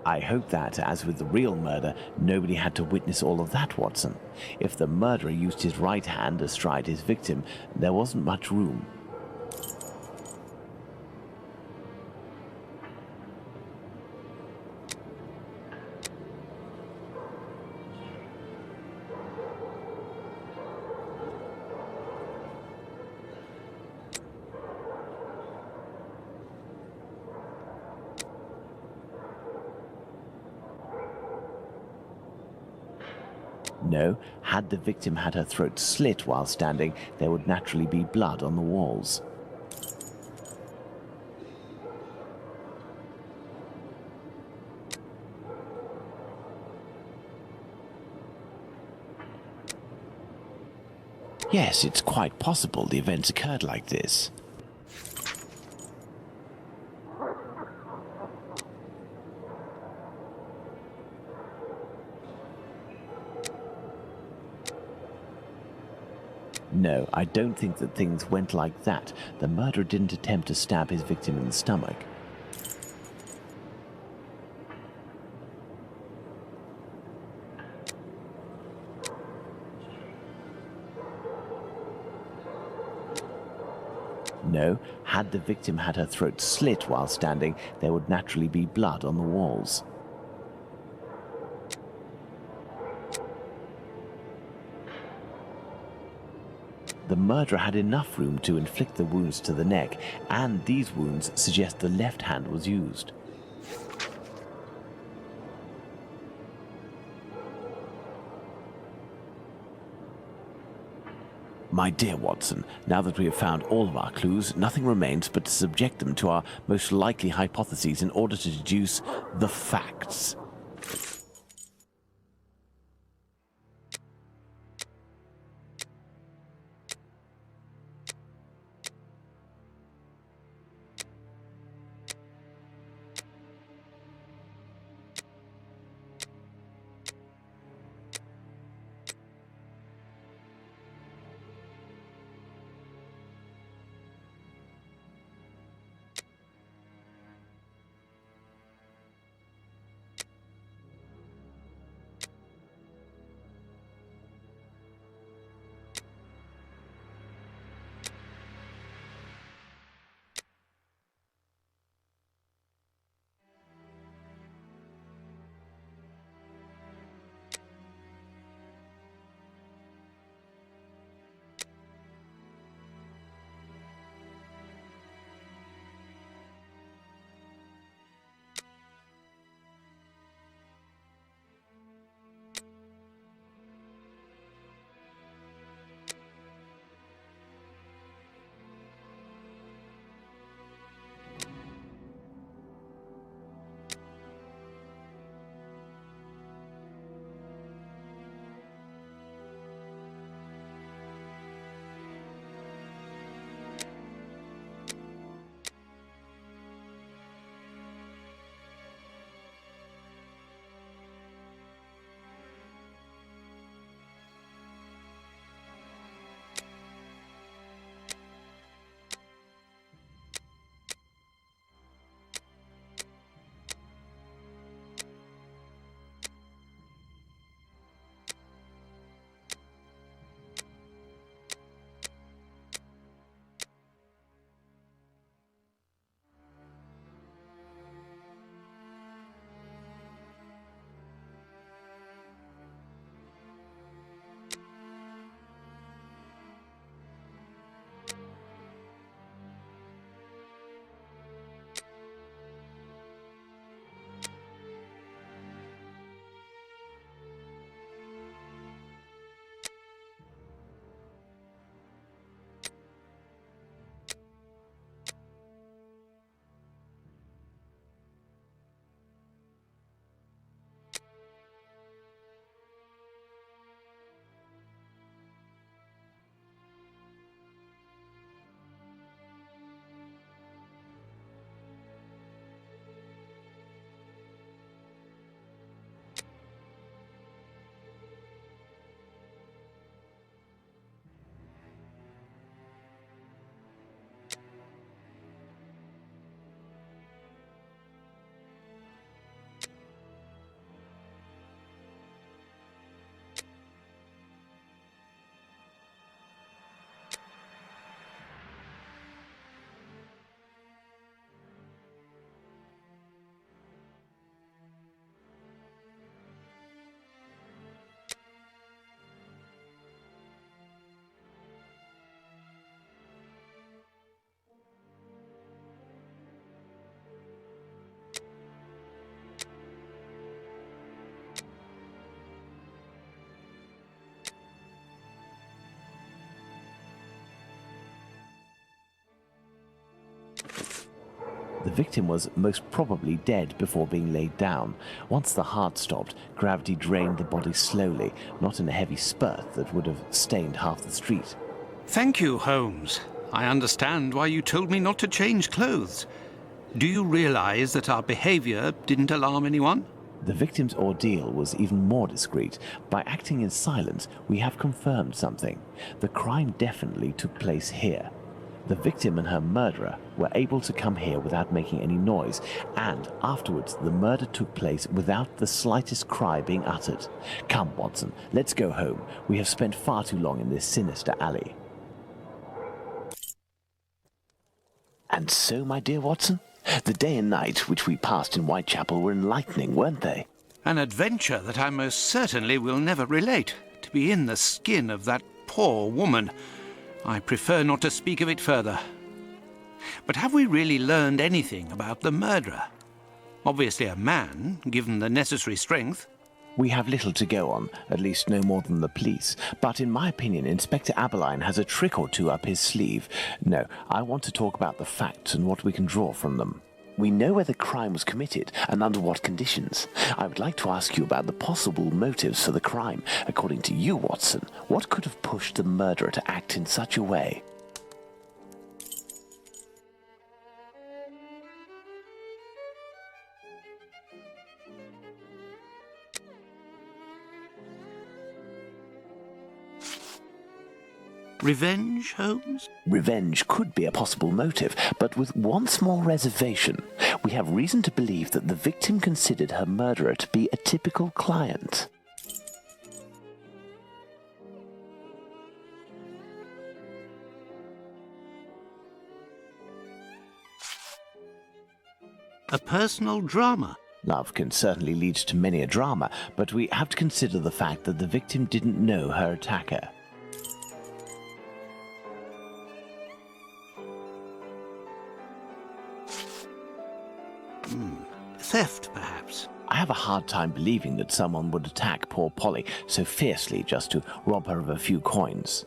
I hope that, as with the real murder, nobody had to witness all of that, Watson. If the murderer used his right hand astride his victim, there wasn't much room. No, had the victim had her throat slit while standing, there would naturally be blood on the walls. Yes, it's quite possible the events occurred like this. No, I don't think that things went like that. The murderer didn't attempt to stab his victim in the stomach. No, had the victim had her throat slit while standing, there would naturally be blood on the walls. The murderer had enough room to inflict the wounds to the neck, and these wounds suggest the left hand was used. My dear Watson, now that we have found all of our clues, nothing remains but to subject them to our most likely hypotheses in order to deduce the facts. The victim was most probably dead before being laid down. Once the heart stopped, gravity drained the body slowly, not in a heavy spurt that would have stained half the street. Thank you, Holmes. I understand why you told me not to change clothes. Do you realize that our behavior didn't alarm anyone? The victim's ordeal was even more discreet. By acting in silence, we have confirmed something. The crime definitely took place here. The victim and her murderer were able to come here without making any noise, and afterwards the murder took place without the slightest cry being uttered. Come, Watson, let's go home. We have spent far too long in this sinister alley. And so, my dear Watson, the day and night which we passed in Whitechapel were enlightening, weren't they? An adventure that I most certainly will never relate. To be in the skin of that poor woman. I prefer not to speak of it further. But have we really learned anything about the murderer? Obviously a man, given the necessary strength. We have little to go on, at least no more than the police. But in my opinion, Inspector Aberline has a trick or two up his sleeve. No, I want to talk about the facts and what we can draw from them. We know where the crime was committed and under what conditions. I would like to ask you about the possible motives for the crime. According to you, Watson, what could have pushed the murderer to act in such a way? Revenge, Holmes? Revenge could be a possible motive, but with one small reservation. We have reason to believe that the victim considered her murderer to be a typical client. A personal drama. Love can certainly lead to many a drama, but we have to consider the fact that the victim didn't know her attacker. Theft, perhaps. I have a hard time believing that someone would attack poor Polly so fiercely just to rob her of a few coins.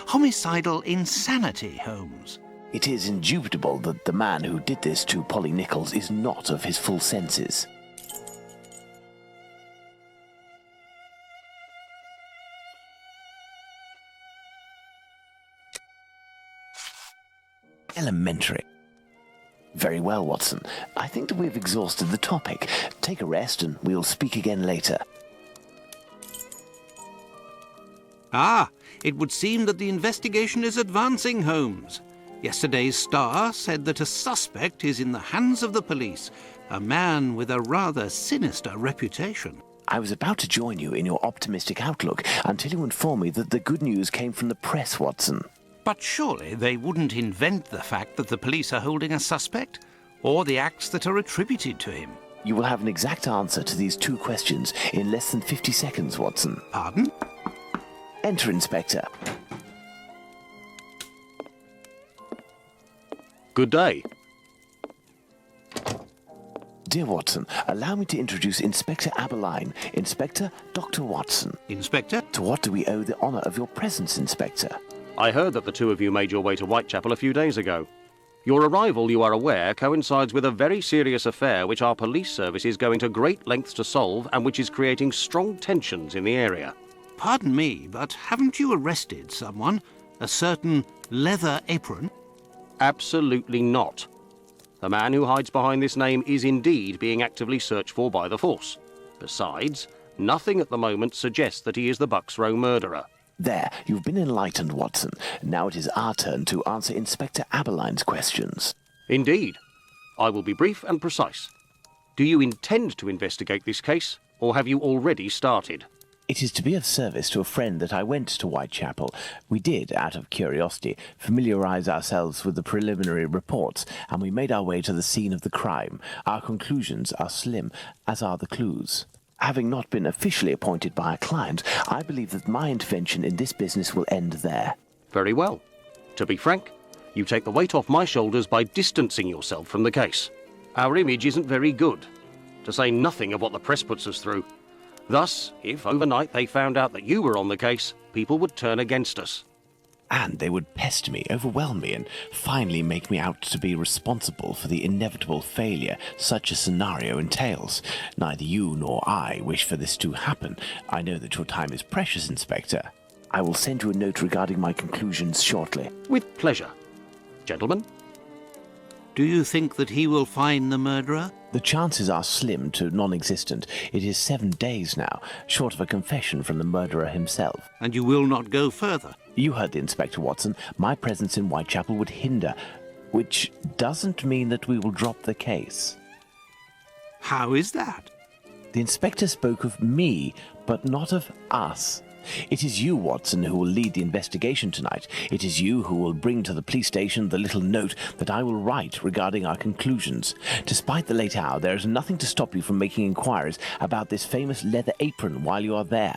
Homicidal insanity, Holmes. It is indubitable that the man who did this to Polly Nichols is not of his full senses. Elementary. Very well, Watson. I think that we've exhausted the topic. Take a rest and we'll speak again later. Ah, it would seem that the investigation is advancing, Holmes. Yesterday's Star said that a suspect is in the hands of the police, a man with a rather sinister reputation. I was about to join you in your optimistic outlook until you informed me that the good news came from the press, Watson. But surely they wouldn't invent the fact that the police are holding a suspect, or the acts that are attributed to him. You will have an exact answer to these two questions in less than 50 seconds, Watson. Pardon? Enter, Inspector. Good day. Dear Watson, allow me to introduce Inspector Aberline, Inspector Dr. Watson. Inspector? To what do we owe the honour of your presence, Inspector? I heard that the two of you made your way to Whitechapel a few days ago. Your arrival, you are aware, coincides with a very serious affair which our police service is going to great lengths to solve and which is creating strong tensions in the area. Pardon me, but haven't you arrested someone? A certain Leather Apron? Absolutely not. The man who hides behind this name is indeed being actively searched for by the force. Besides, nothing at the moment suggests that he is the Bucks Row murderer. There, you've been enlightened, Watson. Now it is our turn to answer Inspector Aberline's questions. Indeed. I will be brief and precise. Do you intend to investigate this case, or have you already started? It is to be of service to a friend that I went to Whitechapel. We did, out of curiosity, familiarise ourselves with the preliminary reports, and we made our way to the scene of the crime. Our conclusions are slim, as are the clues. Having not been officially appointed by a client, I believe that my intervention in this business will end there. Very well. To be frank, you take the weight off my shoulders by distancing yourself from the case. Our image isn't very good, to say nothing of what the press puts us through. Thus, if overnight they found out that you were on the case, people would turn against us. And they would pester me, overwhelm me, and finally make me out to be responsible for the inevitable failure such a scenario entails. Neither you nor I wish for this to happen. I know that your time is precious, Inspector. I will send you a note regarding my conclusions shortly. With pleasure. Gentlemen? Do you think that he will find the murderer? The chances are slim to non-existent. It is 7 days now, short of a confession from the murderer himself. And you will not go further? You heard the Inspector, Watson. My presence in Whitechapel would hinder, which doesn't mean that we will drop the case. How is that? The Inspector spoke of me, but not of us. It is you, Watson, who will lead the investigation tonight. It is you who will bring to the police station the little note that I will write regarding our conclusions. Despite the late hour, there is nothing to stop you from making inquiries about this famous leather apron while you are there.